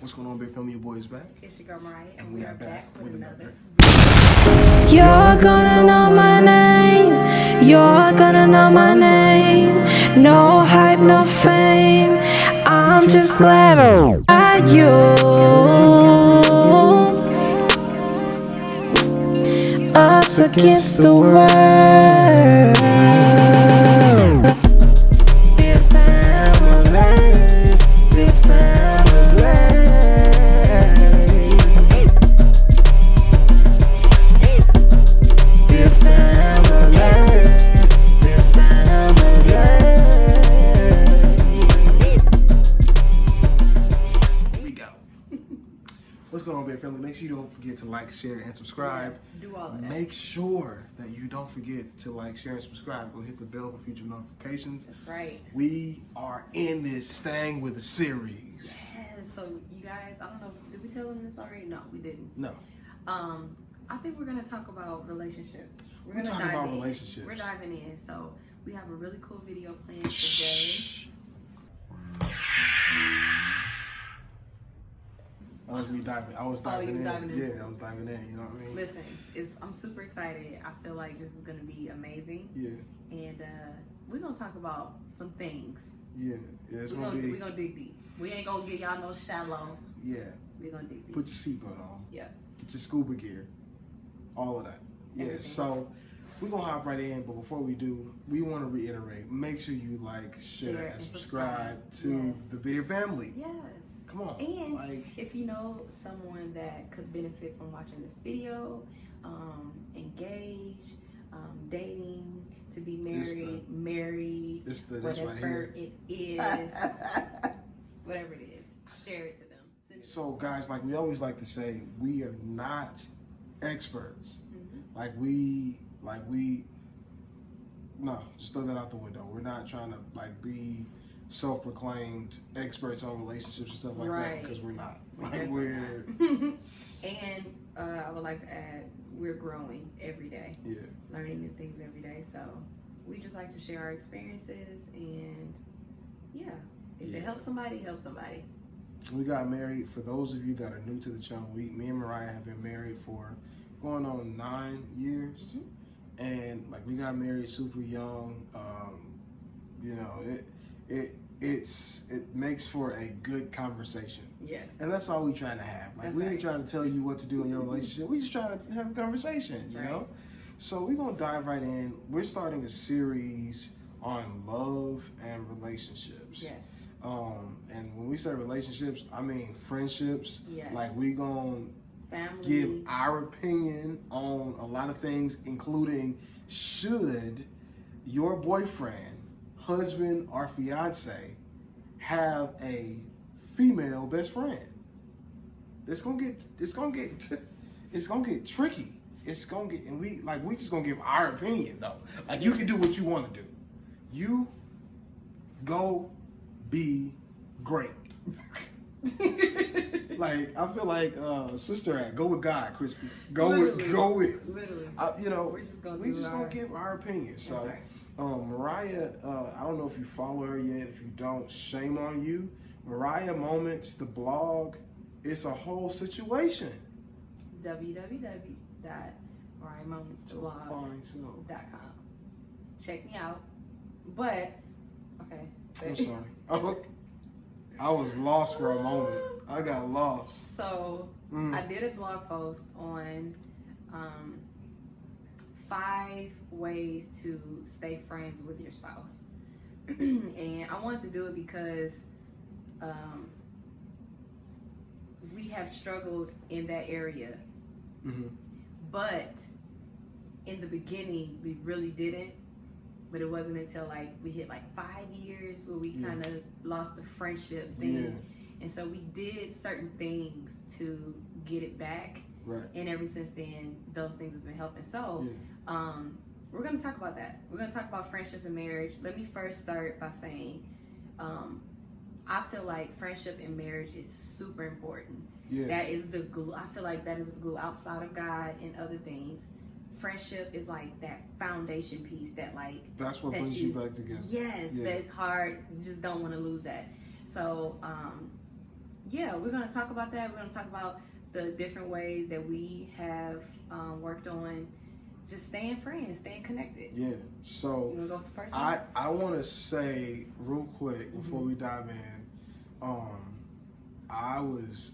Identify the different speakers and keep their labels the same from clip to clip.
Speaker 1: What's going on, big family? Your boy is back.
Speaker 2: It's your girl Mariah, and we are back with another.
Speaker 3: You're gonna know my name. You're gonna know my name. No hype, no fame. I'm just glad I you. Us against the world. Be family. Be family. Be family. Be family.
Speaker 1: Here we go. What's going on, big family? Make sure you don't forget to like, share, and subscribe.
Speaker 2: Yes, do all of that.
Speaker 1: Make sure that you don't forget to like, share, and subscribe. Go hit the bell for future notifications.
Speaker 2: That's right.
Speaker 1: We are in this staying with a series.
Speaker 2: Yes. So you guys, I don't know, did we tell them this already? No, we didn't.
Speaker 1: No.
Speaker 2: I think we're gonna talk about relationships.
Speaker 1: We're talking about relationships.
Speaker 2: We're diving in. So we have a really cool video planned today.
Speaker 1: I was diving. I was diving in.
Speaker 2: diving in.
Speaker 1: Yeah, I was diving in. You know what I mean?
Speaker 2: Listen, I'm super excited. I feel like this is gonna be amazing.
Speaker 1: Yeah.
Speaker 2: And we're gonna talk about some things.
Speaker 1: Yeah. Yeah. It's
Speaker 2: We're
Speaker 1: gonna be.
Speaker 2: gonna dig deep. We ain't gonna get y'all no shallow.
Speaker 1: Yeah.
Speaker 2: We're gonna dig deep.
Speaker 1: Put your seatbelt on.
Speaker 2: Yeah.
Speaker 1: Get your scuba gear. All of that. Yeah.
Speaker 2: Everything.
Speaker 1: So we're gonna hop right in, but before we do, we want to reiterate: make sure you like, share, and subscribe to
Speaker 2: Yes.
Speaker 1: the Beer Family.
Speaker 2: Yes.
Speaker 1: Come on.
Speaker 2: And
Speaker 1: like,
Speaker 2: if you know someone that could benefit from watching this video, engage, dating, to be married,
Speaker 1: this right
Speaker 2: whatever
Speaker 1: here.
Speaker 2: it is, whatever it is, share it to them. Send it
Speaker 1: So, guys, like we always like to say, we are not experts.
Speaker 2: Mhm.
Speaker 1: No, just throw that out the window. We're not trying to be self-proclaimed experts on relationships and stuff like that,
Speaker 2: Right.
Speaker 1: because we're not.
Speaker 2: We're
Speaker 1: Like,
Speaker 2: definitely and I would like to add, we're growing every day,
Speaker 1: yeah.
Speaker 2: learning new things every day. So we just like to share our experiences, and yeah, if it helps somebody, help somebody.
Speaker 1: We got married. For those of you that are new to the channel, me and Mariah have been married for going on 9 years.
Speaker 2: Mm-hmm.
Speaker 1: And we got married super young. You know, it makes for a good conversation.
Speaker 2: Yes.
Speaker 1: And that's all we trying to have.
Speaker 2: That's
Speaker 1: We ain't
Speaker 2: right.
Speaker 1: trying to tell you what to do in your relationship. We just trying to have a conversation,
Speaker 2: That's
Speaker 1: you
Speaker 2: right.
Speaker 1: know? So we're gonna dive right in. We're starting a series on love and relationships.
Speaker 2: Yes.
Speaker 1: And when we say relationships, I mean friendships.
Speaker 2: Yes.
Speaker 1: We gonna
Speaker 2: Family.
Speaker 1: give our opinion on a lot of things, including should your boyfriend, husband, or fiance have a female best friend. It's gonna get tricky. And we just gonna give our opinion though. You can do what you want to do. You go be great. I feel like Sister Act, go with God, Crispy.
Speaker 2: Literally.
Speaker 1: Literally.
Speaker 2: We're just gonna
Speaker 1: give our opinion. So,
Speaker 2: right.
Speaker 1: Mariah, I don't know if you follow her yet. If you don't, shame on you. Mariah Moments, the blog, it's a whole situation.
Speaker 2: www.mariahmomentsblog.com. Check me out. But okay.
Speaker 1: I'm sorry. I was lost for a moment. I got lost.
Speaker 2: So I did a blog post on 5 ways to stay friends with your spouse. And I wanted to do it because we have struggled in that area.
Speaker 1: Mm-hmm.
Speaker 2: But in the beginning, we really didn't. But it wasn't until we hit 5 years where we kind of lost the friendship then. Yeah. And so we did certain things to get it back.
Speaker 1: Right.
Speaker 2: And ever since then, those things have been helping. So we're going to talk about that. We're going to talk about friendship and marriage. Let me first start by saying I feel like friendship and marriage is super important. Yeah. That is the glue. I feel like that is the glue outside of God and other things. Friendship is that foundation piece
Speaker 1: that's what brings you back together.
Speaker 2: Yes, that's hard. You just don't want to lose that. So yeah, we're going to talk about that. We're going to talk about the different ways that we have worked on just staying friends, staying connected.
Speaker 1: Yeah. So
Speaker 2: You want to go with the first one?
Speaker 1: I want to say real quick before we dive in, I was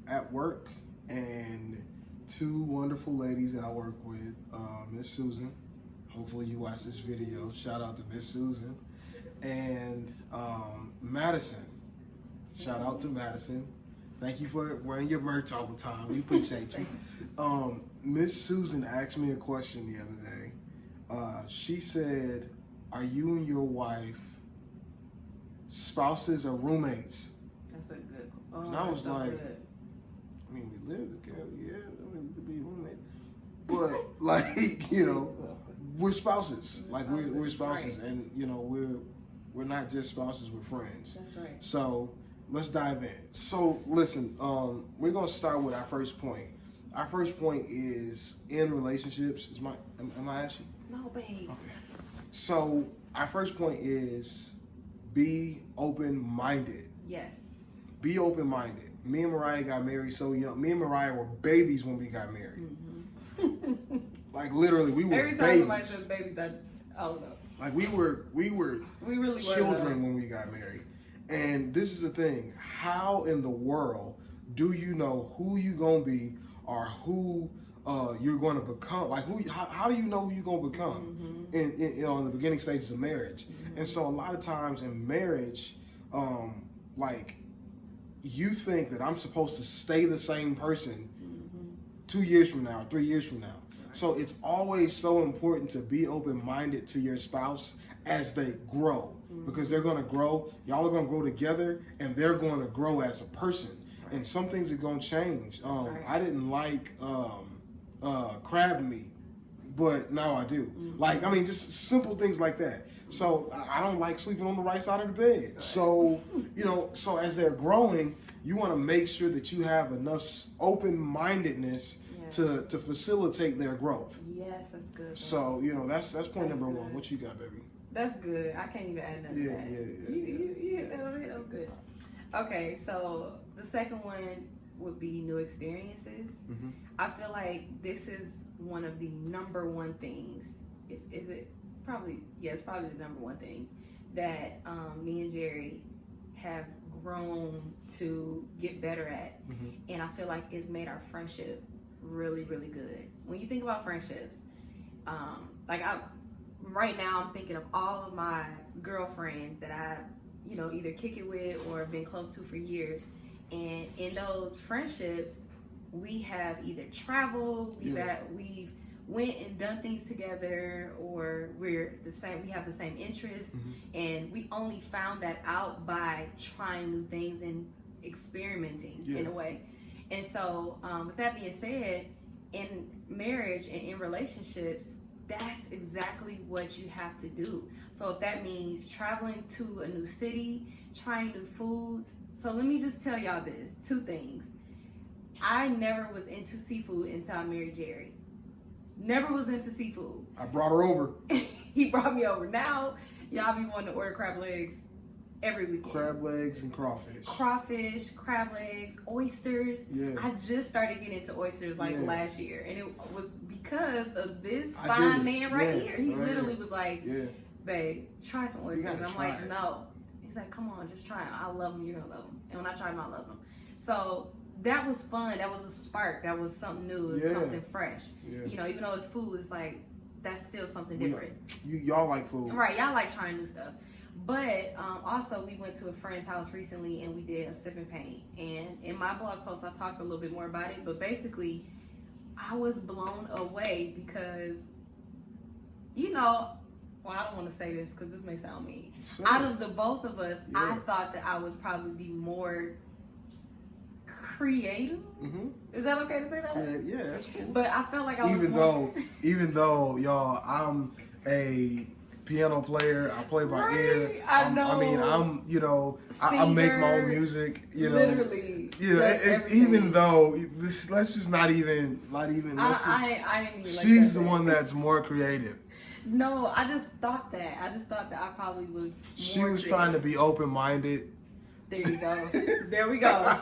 Speaker 1: at work and two wonderful ladies that I work with, Miss Susan. Hopefully you watch this video. Shout out to Miss Susan and Madison. Shout out to Madison. Thank you for wearing your merch all the time. We appreciate you. Miss Susan asked me a question the other day. She said, "Are you and your wife spouses or roommates?"
Speaker 2: That's a good
Speaker 1: And I was
Speaker 2: that's so
Speaker 1: like,
Speaker 2: good.
Speaker 1: I mean, we live together, yeah. I mean, we could be roommates, but like, you know, we're spouses. Like we're spouses,
Speaker 2: right.
Speaker 1: and you know, we're not just spouses. We're friends.
Speaker 2: That's right.
Speaker 1: So let's dive in. So listen, we're gonna start with our first point. Our first point is in relationships. Am I asking?
Speaker 2: No, babe.
Speaker 1: Okay. So our first point is be open-minded.
Speaker 2: Yes.
Speaker 1: Be open-minded. Me and Mariah got married so young. Me and Mariah were babies when we got married.
Speaker 2: Mm-hmm.
Speaker 1: Like literally, we were
Speaker 2: Every time
Speaker 1: babies.
Speaker 2: somebody says babies, I don't know.
Speaker 1: Like we were
Speaker 2: We really were
Speaker 1: children when we got married. And this is the thing: how in the world do you know who you gonna be or who you're going to become? Like how do you know who you're gonna become in the beginning stages of marriage?
Speaker 2: Mm-hmm.
Speaker 1: And so a lot of times in marriage, like you think that I'm supposed to stay the same person 2 years from now, 3 years from now. So it's always so important to be open-minded to your spouse as they grow, because they're going to grow. Y'all are going to grow together, and they're going to grow as a person. And some things are going to change. I didn't like crab meat, but now I do. Like, I mean, just simple things like that. So I don't like sleeping on the right side of the bed. So, you know, so as they're growing, you want to make sure that you have enough open-mindedness to facilitate their growth.
Speaker 2: Yes, that's good. Bro.
Speaker 1: So, you know, that's point number one. What you got, baby?
Speaker 2: That's good. I can't even add nothing to that. You hit that on the head. That was good. Okay, so the second one would be new experiences.
Speaker 1: Mm-hmm.
Speaker 2: I feel like this is one of the number one things. It's probably the number one thing that me and Jerry have grown to get better at. And I feel like it's made our friendship really, really good. When you think about friendships, right now I'm thinking of all of my girlfriends that I, either kick it with or been close to for years. And in those friendships, we have either traveled, we've went and done things together, or we're the same. We have the same interests, and we only found that out by trying new things and experimenting in a way. And so, with that being said, in marriage and in relationships, that's exactly what you have to do. So if that means traveling to a new city, trying new foods. So let me just tell y'all this, two things. I never was into seafood until I married Jerry. Never was into seafood.
Speaker 1: I brought her over.
Speaker 2: He brought me over. Now, y'all be wanting to order crab legs every weekend.
Speaker 1: Crab legs and crawfish.
Speaker 2: Crawfish, crab legs, oysters.
Speaker 1: Yeah.
Speaker 2: I just started getting into oysters last year. And it was because of this
Speaker 1: I
Speaker 2: fine man right here. He literally was like,
Speaker 1: yeah,
Speaker 2: babe, try some oysters. And I'm like,
Speaker 1: it.
Speaker 2: no. He's like, come on, just try them. I love them. You're going to love them. And when I tried them, I love them. So that was fun. That was a spark. That was something new. It was something fresh.
Speaker 1: Yeah.
Speaker 2: Even though it's food, it's like, that's still something different.
Speaker 1: Y'all like food.
Speaker 2: Right. Y'all like trying new stuff. But also, we went to a friend's house recently and we did a sip and paint. And in my blog post, I talked a little bit more about it. But basically, I was blown away because, I don't want to say this because this may sound mean. Out of the both of us, I thought that I was probably the more creative. Is that okay to say that?
Speaker 1: Yeah, that's cool.
Speaker 2: But I felt like I was
Speaker 1: even though y'all, I'm a piano player. I play by ear.
Speaker 2: I know.
Speaker 1: I mean, I make my own music.
Speaker 2: Literally.
Speaker 1: Even though let's just not even.
Speaker 2: I didn't mean
Speaker 1: she's the one that's more creative.
Speaker 2: No, I just thought that. I probably was.
Speaker 1: She was trying to be open-minded
Speaker 2: There you go. There we go.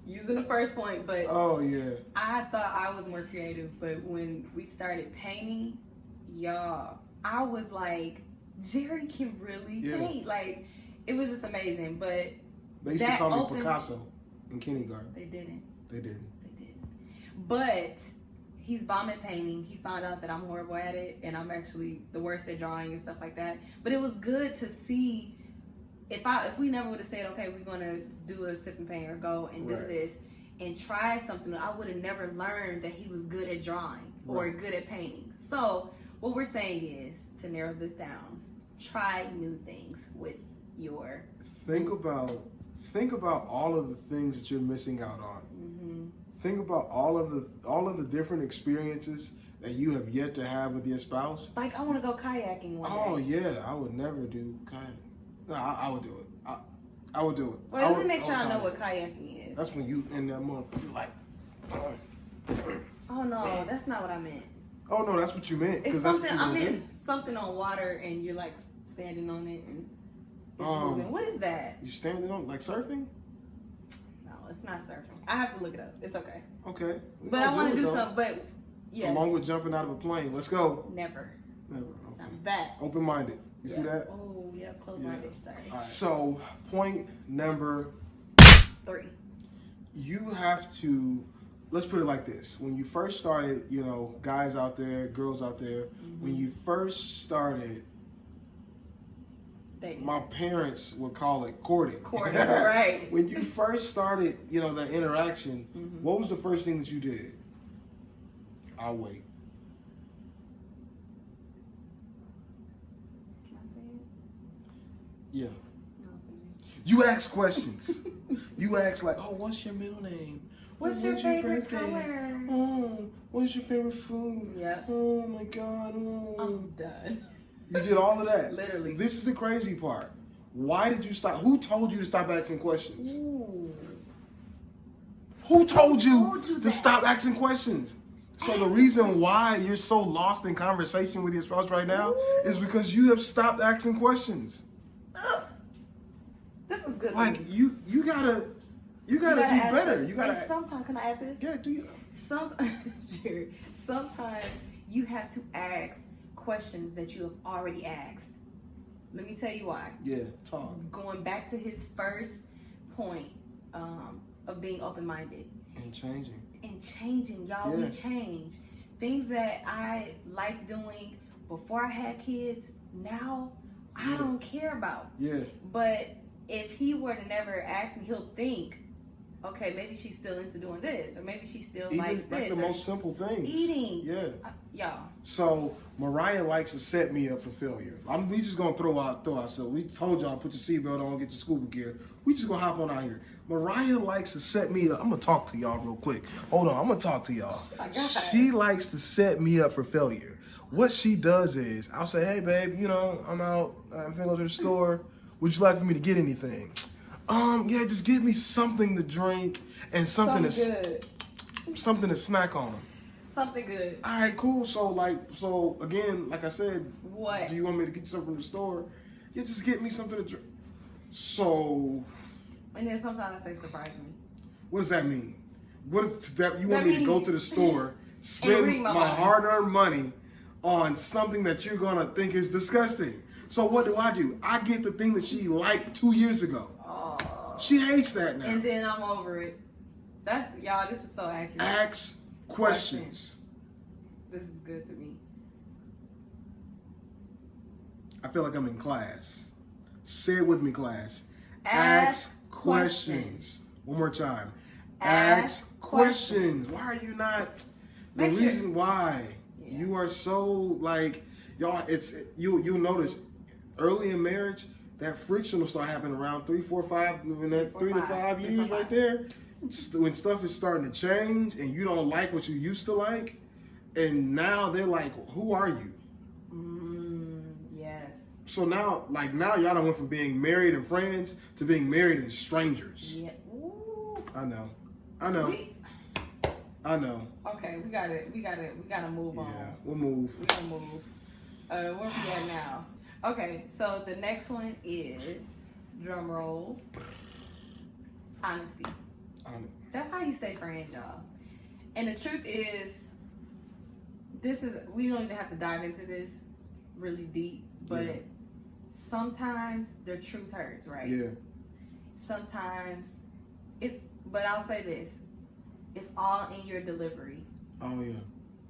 Speaker 2: Using the first point, but
Speaker 1: oh yeah,
Speaker 2: I thought I was more creative, but when we started painting, y'all, I was like, Jerry can really paint. Like, it was just amazing. But
Speaker 1: they used to call me Picasso in kindergarten.
Speaker 2: They didn't.
Speaker 1: They didn't.
Speaker 2: But he's bomb at painting. He found out that I'm horrible at it, and I'm actually the worst at drawing and stuff like that. But it was good to see. If we never would have said, okay, we're gonna do a sip and paint or go and do this and try something, I would have never learned that he was good at drawing or good at painting. So what we're saying is, to narrow this down, try new things with your.
Speaker 1: Think about all of the things that you're missing out on.
Speaker 2: Mm-hmm.
Speaker 1: Think about all of the different experiences that you have yet to have with your spouse.
Speaker 2: Like, I want to go kayaking one day.
Speaker 1: Oh yeah, I would never do kayaking. No, I would do it. I would do it.
Speaker 2: Well, let me make sure I know what kayaking is.
Speaker 1: That's when you in that month, you like.
Speaker 2: Oh no, that's not what I meant.
Speaker 1: Oh no, that's what you meant.
Speaker 2: It's something. I meant something on water, and you're like standing on it, and it's moving. What is that?
Speaker 1: You standing on like surfing?
Speaker 2: No, it's not surfing. I have to look it up. It's okay.
Speaker 1: Okay.
Speaker 2: But I want to do something. But yes.
Speaker 1: Along with jumping out of a plane. Let's go.
Speaker 2: Never.
Speaker 1: Okay.
Speaker 2: Not that.
Speaker 1: Open-minded. You see that?
Speaker 2: Oh yeah, close-minded. Sorry.
Speaker 1: Right. So point number
Speaker 2: 3.
Speaker 1: You have to. Let's put it like this. When you first started, you know, guys out there, girls out there, when you first started, my parents would call it courting.
Speaker 2: Courting, right.
Speaker 1: When you first started, you know, that interaction, what was the first thing that you did? I'll wait.
Speaker 2: Can I say it?
Speaker 1: Yeah.
Speaker 2: No,
Speaker 1: you ask questions. You ask like, oh, what's your middle name?
Speaker 2: What's your favorite color?
Speaker 1: Oh, what's your favorite food?
Speaker 2: Yeah.
Speaker 1: Oh my God. Oh.
Speaker 2: I'm done.
Speaker 1: You did all of that.
Speaker 2: Literally.
Speaker 1: This is the crazy part. Why did you stop? Who told you to stop asking questions?
Speaker 2: Ooh.
Speaker 1: Who told you to stop asking questions? So the reason why you're so lost in conversation with your spouse right now is because you have stopped asking questions.
Speaker 2: Ugh. This is good.
Speaker 1: Like you gotta do better. You gotta.
Speaker 2: Sometimes, can I add this?
Speaker 1: Yeah, do you?
Speaker 2: Sometimes you have to ask questions that you have already asked. Let me tell you why.
Speaker 1: Yeah, talk.
Speaker 2: Going back to his first point of being open-minded.
Speaker 1: And changing.
Speaker 2: Y'all, we change. Things that I like doing before I had kids, now I don't care about.
Speaker 1: Yeah.
Speaker 2: But if he were to never ask me, he'll think, okay, maybe she's still into doing this, or maybe she still likes this.
Speaker 1: Like the most simple things.
Speaker 2: Eating.
Speaker 1: Yeah.
Speaker 2: Y'all.
Speaker 1: So Mariah likes to set me up for failure. We just gonna throw ourselves. We told y'all put your seatbelt on, get your scuba gear. We just gonna hop on out here. Mariah likes to set me up. I'm gonna talk to y'all real quick. Hold on, I'm gonna talk to y'all. She likes to set me up for failure. What she does is, I'll say, hey babe, you know, I'm out. I'm gonna go to the store. Would you like for me to get anything? Yeah, just give me something to drink and something to snack on.
Speaker 2: Something good.
Speaker 1: All right, cool. So again, like I said,
Speaker 2: what?
Speaker 1: Do you want me to get you something from the store? Yeah, just get me something to drink. So.
Speaker 2: And then sometimes I say, surprise me.
Speaker 1: What does that mean? What is that? You want me to go to the store, spend my hard-earned money on something that you're gonna think is disgusting? So what do? I get the thing that she liked 2 years ago.
Speaker 2: Oh.
Speaker 1: She hates that now.
Speaker 2: And then I'm over it. That's y'all. This is so accurate.
Speaker 1: Ask questions.
Speaker 2: This is good to me.
Speaker 1: I feel like I'm in class. Say it with me, class.
Speaker 2: Ask questions.
Speaker 1: One more time. Ask questions. Why are you not? The reason why you are so like y'all. You'll notice early in marriage that friction will start happening around 3, 4, 5 in that 3 to 5 years right there. Just when stuff is starting to change and you don't like what you used to like, and now they're like, "Who are you?"
Speaker 2: Yes.
Speaker 1: So now y'all done went from being married and friends to being married and strangers.
Speaker 2: Yeah. Ooh.
Speaker 1: I know.
Speaker 2: Okay, we gotta move on.
Speaker 1: Yeah, we'll move.
Speaker 2: We gotta move. Where we at now? Okay, so the next one is drum roll. Honesty. That's how you stay friends, y'all. And the truth is, we don't even have to dive into this really deep, but sometimes the truth hurts, right?
Speaker 1: Yeah.
Speaker 2: Sometimes but I'll say this, it's all in your delivery.
Speaker 1: Oh yeah.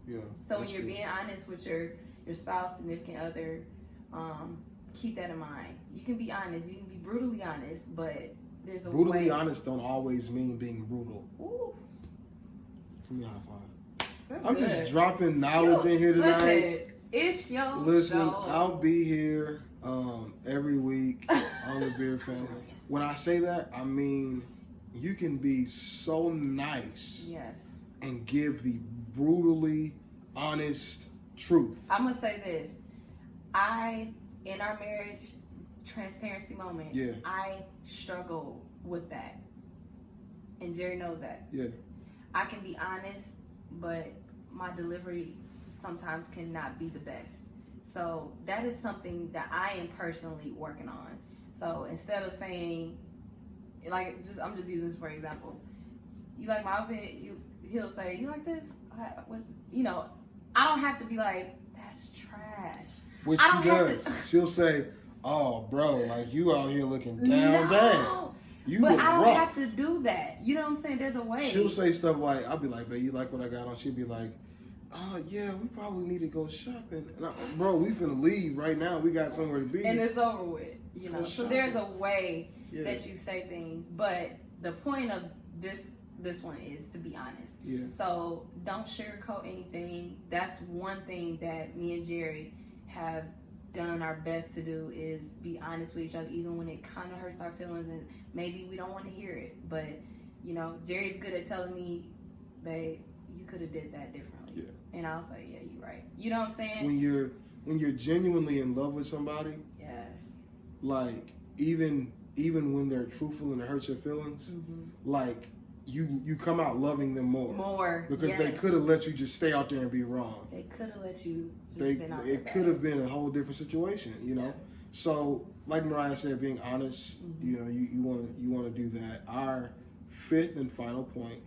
Speaker 1: Yeah.
Speaker 2: So when you're being honest with your spouse, significant other, keep that in mind. You can be honest, you can be brutally honest, but there's a
Speaker 1: brutally
Speaker 2: way.
Speaker 1: honest don't always mean being brutal.
Speaker 2: Ooh.
Speaker 1: Give me a high five.
Speaker 2: That's
Speaker 1: I'm
Speaker 2: good.
Speaker 1: just dropping knowledge in here tonight.
Speaker 2: Listen, it's your
Speaker 1: Listen,
Speaker 2: show.
Speaker 1: I'll be here every week on the Beer Family. When I say that, I mean you can be so nice
Speaker 2: Yes.
Speaker 1: and give the brutally honest truth.
Speaker 2: I'm gonna say this. In our marriage transparency moment, I struggle with that. And Jerry knows that.
Speaker 1: Yeah.
Speaker 2: I can be honest, but my delivery sometimes cannot be the best. So that is something that I am personally working on. So instead of saying, like, I'm just using this for example. You like my outfit? He'll say, you like this? I don't have to be like, that's trash.
Speaker 1: Which she does. She'll say, oh, bro, like you out here looking down bad.
Speaker 2: But I don't have to do that. You know what I'm saying? There's a way.
Speaker 1: She'll say stuff like, I'll be like, babe, you like what I got on? She'll be like, yeah, we probably need to go shopping. And bro, we finna leave right now. We got somewhere to be.
Speaker 2: And it's over with, So there's a way that you say things. But the point of this one is to be honest.
Speaker 1: Yeah.
Speaker 2: So don't sugarcoat anything. That's one thing that me and Jerry have done our best to do, is be honest with each other, even when it kind of hurts our feelings and maybe we don't want to hear it. But Jerry's good at telling me, babe, you could have did that differently. Yeah. And I'll say, yeah, you're right. You know what I'm saying?
Speaker 1: When you're genuinely in love with somebody,
Speaker 2: yes,
Speaker 1: like even when they're truthful and it hurts your feelings, like you come out loving them more because they could have let you just stay out there and be wrong.
Speaker 2: They could have let you just been out there.
Speaker 1: It could have been a whole different situation, Yeah. So like Mariah said, being honest, you want to do that. Our fifth and final point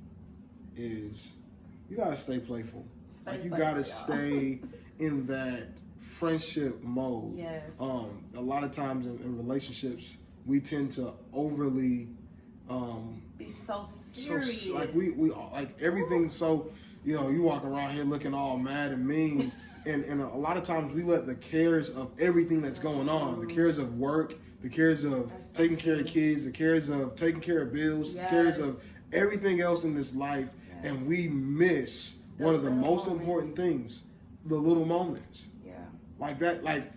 Speaker 1: is you gotta stay playful. You gotta stay in that friendship mode.
Speaker 2: Yes.
Speaker 1: A lot of times in relationships, we tend to overly
Speaker 2: be so serious.
Speaker 1: So, like we like everything. So you walk around here looking all mad and mean, and a lot of times we let the cares of everything that's going on, the cares of work, the cares of taking care of kids, the cares of taking care of bills, the cares of everything else in this life, and we miss one of the most important things, the little moments.
Speaker 2: Yeah.
Speaker 1: Like that, like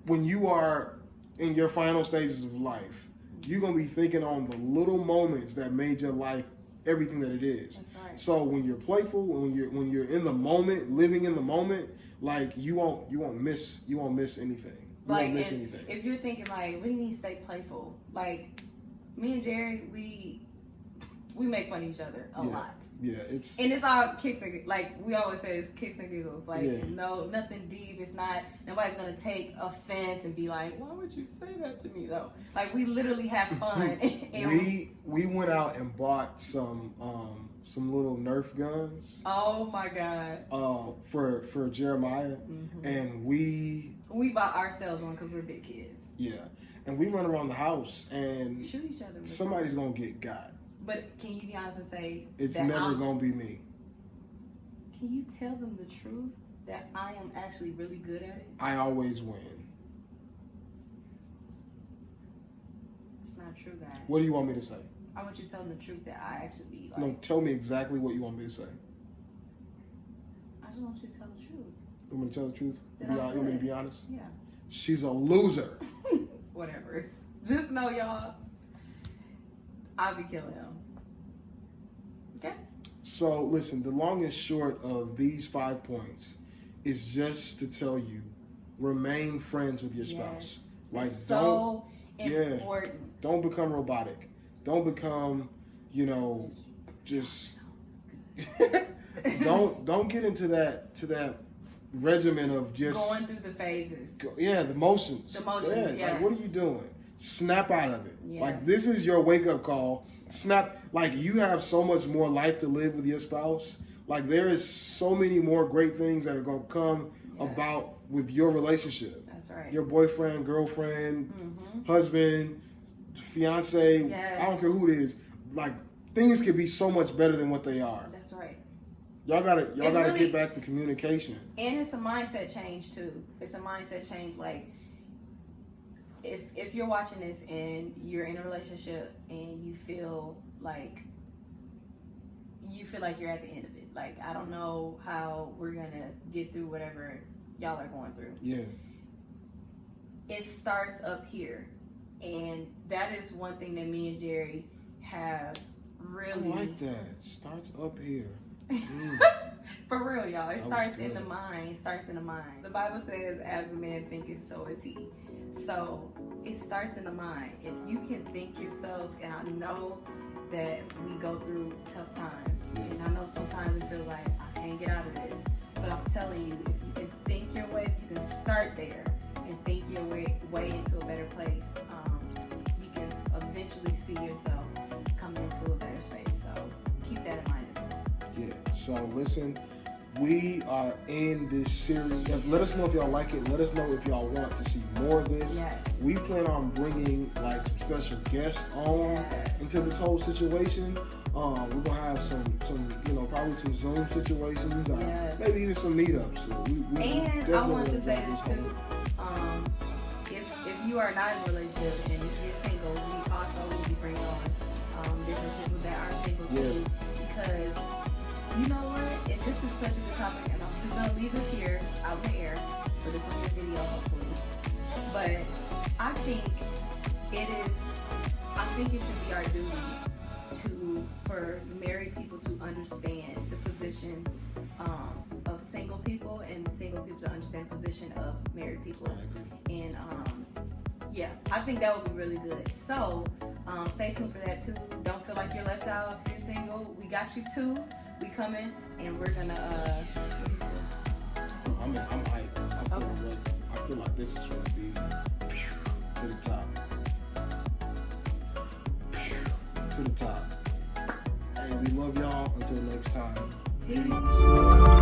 Speaker 1: when you are in your final stages of life, you're gonna be thinking on the little moments that made your life everything that it is.
Speaker 2: That's right.
Speaker 1: So when you're playful, when you're in the moment, living in the moment, like you won't miss anything. You won't miss anything.
Speaker 2: If you're thinking like, what do you mean stay playful? Like me and Jerry, we make fun of each other a lot.
Speaker 1: Yeah,
Speaker 2: and it's all kicks and like we always say, it's kicks and giggles. Like no, nothing deep. It's not. Nobody's gonna take offense and be like, why would you say that to me though? Like we literally have fun. And
Speaker 1: we went out and bought some little Nerf guns.
Speaker 2: Oh my God.
Speaker 1: For Jeremiah, and we
Speaker 2: bought ourselves one because we're big kids.
Speaker 1: Yeah, and we run around the house and
Speaker 2: shoot each other.
Speaker 1: Somebody's gonna get got.
Speaker 2: But can you be honest and say
Speaker 1: it's never gonna be me?
Speaker 2: Can you tell them the truth that I am actually really good at it?
Speaker 1: I always win.
Speaker 2: It's not true, guys.
Speaker 1: What do you want me to say?
Speaker 2: I want you to tell them the truth that I actually be like.
Speaker 1: No, tell me exactly what you want me to say.
Speaker 2: I just want you to tell the truth.
Speaker 1: You want me to tell the truth?
Speaker 2: You
Speaker 1: want me to be honest?
Speaker 2: Yeah.
Speaker 1: She's a loser.
Speaker 2: Whatever. Just know, y'all, I'll be killing him. Okay?
Speaker 1: So, listen, the long and short of these 5 points is just to tell you, remain friends with your spouse. Like,
Speaker 2: it's so important.
Speaker 1: Don't become robotic. Don't become, just don't get into that regimen of just
Speaker 2: going through the phases.
Speaker 1: The motions.
Speaker 2: The motions,
Speaker 1: Like, what are you doing? snap out of it.
Speaker 2: Yes.
Speaker 1: Like, this is your wake-up call. Snap. Like, you have so much more life to live with your spouse. Like, there is so many more great things that are going to come about with your relationship.
Speaker 2: That's right.
Speaker 1: Your boyfriend, girlfriend, husband, fiance, I don't care who it is. Like, things could be so much better than what they are.
Speaker 2: That's right.
Speaker 1: Y'all gotta
Speaker 2: really,
Speaker 1: get back to communication.
Speaker 2: And it's a mindset change too. It's a mindset change. Like, if you're watching this and you're in a relationship and you feel like you're at the end of it. Like, I don't know how we're gonna get through whatever y'all are going through.
Speaker 1: Yeah.
Speaker 2: It starts up here. And that is one thing that me and Jerry have really...
Speaker 1: I like that. Starts up here.
Speaker 2: For real, y'all. It starts in the mind. The Bible says, as a man thinketh, so is he. So it starts in the mind. If you can think yourself, and I know that we go through tough times, and I know sometimes we feel like, I can't get out of this. But I'm telling you, if you can think your way, if you can start there and think your way into a better place, you can eventually see yourself coming into a better space. So keep that in mind as well.
Speaker 1: Yeah. So listen, we are in this series. Let us know if y'all like it. Let us know if y'all want to see more of this.
Speaker 2: Yes.
Speaker 1: We plan on bringing like some special guests on into this whole situation. We're gonna have some probably some Zoom situations, maybe even some meetups.
Speaker 2: And I want to say this too. If you are not in a relationship and if you're single, we also will be bringing on different people that are single too. Because you know what? This is such a good topic, and I'm just gonna leave this here out in the air. So this will be a video, hopefully. But I think it should be our duty for married people to understand the position of single people, and single people to understand the position of married people. And I think that would be really good. So stay tuned for that too. Don't feel like you're left out if you're single. We got you too. We coming, and we're gonna.
Speaker 1: I'm hyped. I feel like this is gonna be to the top. To the top. Hey, we love y'all. Until next time.
Speaker 2: Peace.